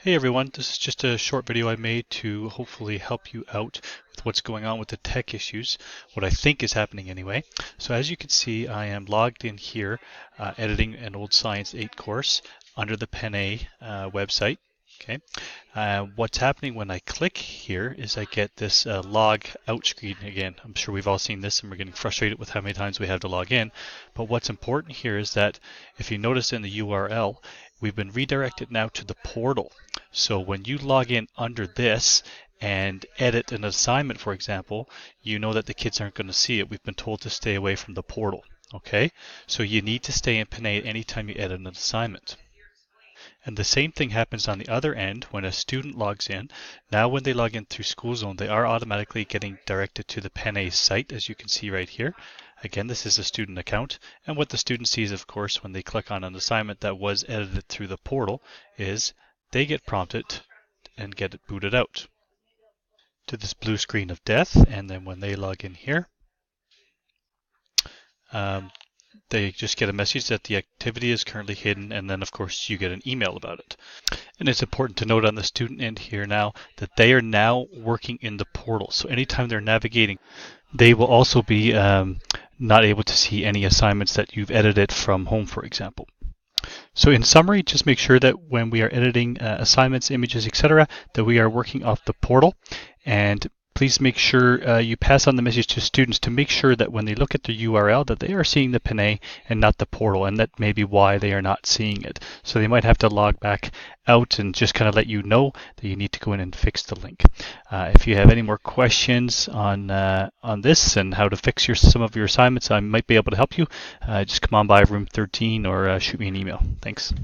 Hey everyone, this is just a short video I made to hopefully help you out with what's going on with the tech issues, what I think is happening anyway. So as you can see, I am logged in here, editing an old Science 8 course under the Pen website. Okay, what's happening when I click here is I get this log out screen again. I'm sure we've all seen this and we're getting frustrated with how many times we have to log in. But what's important here is that if you notice in the URL, we've been redirected now to the portal. So when you log in under this and edit an assignment, for example, you know that the kids aren't going to see it. We've been told to stay away from the portal. Okay, so you need to stay in Pinay anytime you edit an assignment. And the same thing happens on the other end when a student logs in. Now when they log in through SchoolZone, they are automatically getting directed to the Pen site, as you can see right here. Again, this is a student account, and what the student sees, of course, when they click on an assignment that was edited through the portal is they get prompted and get it booted out to this blue screen of death. And then when they log in here, they just get a message that the activity is currently hidden, and then of course you get an email about it. And it's important to note on the student end here now that they are now working in the portal. So anytime they're navigating, they will also be not able to see any assignments that you've edited from home, for example. So in summary, just make sure that when we are editing assignments, images, etc., that we are working off the portal. And please make sure you pass on the message to students to make sure that when they look at the URL that they are seeing the Pen and not the portal, and that may be why they are not seeing it. So they might have to log back out and just kind of let you know that you need to go in and fix the link. If you have any more questions on this and how to fix some of your assignments, I might be able to help you. Just come on by room 13 or shoot me an email. Thanks.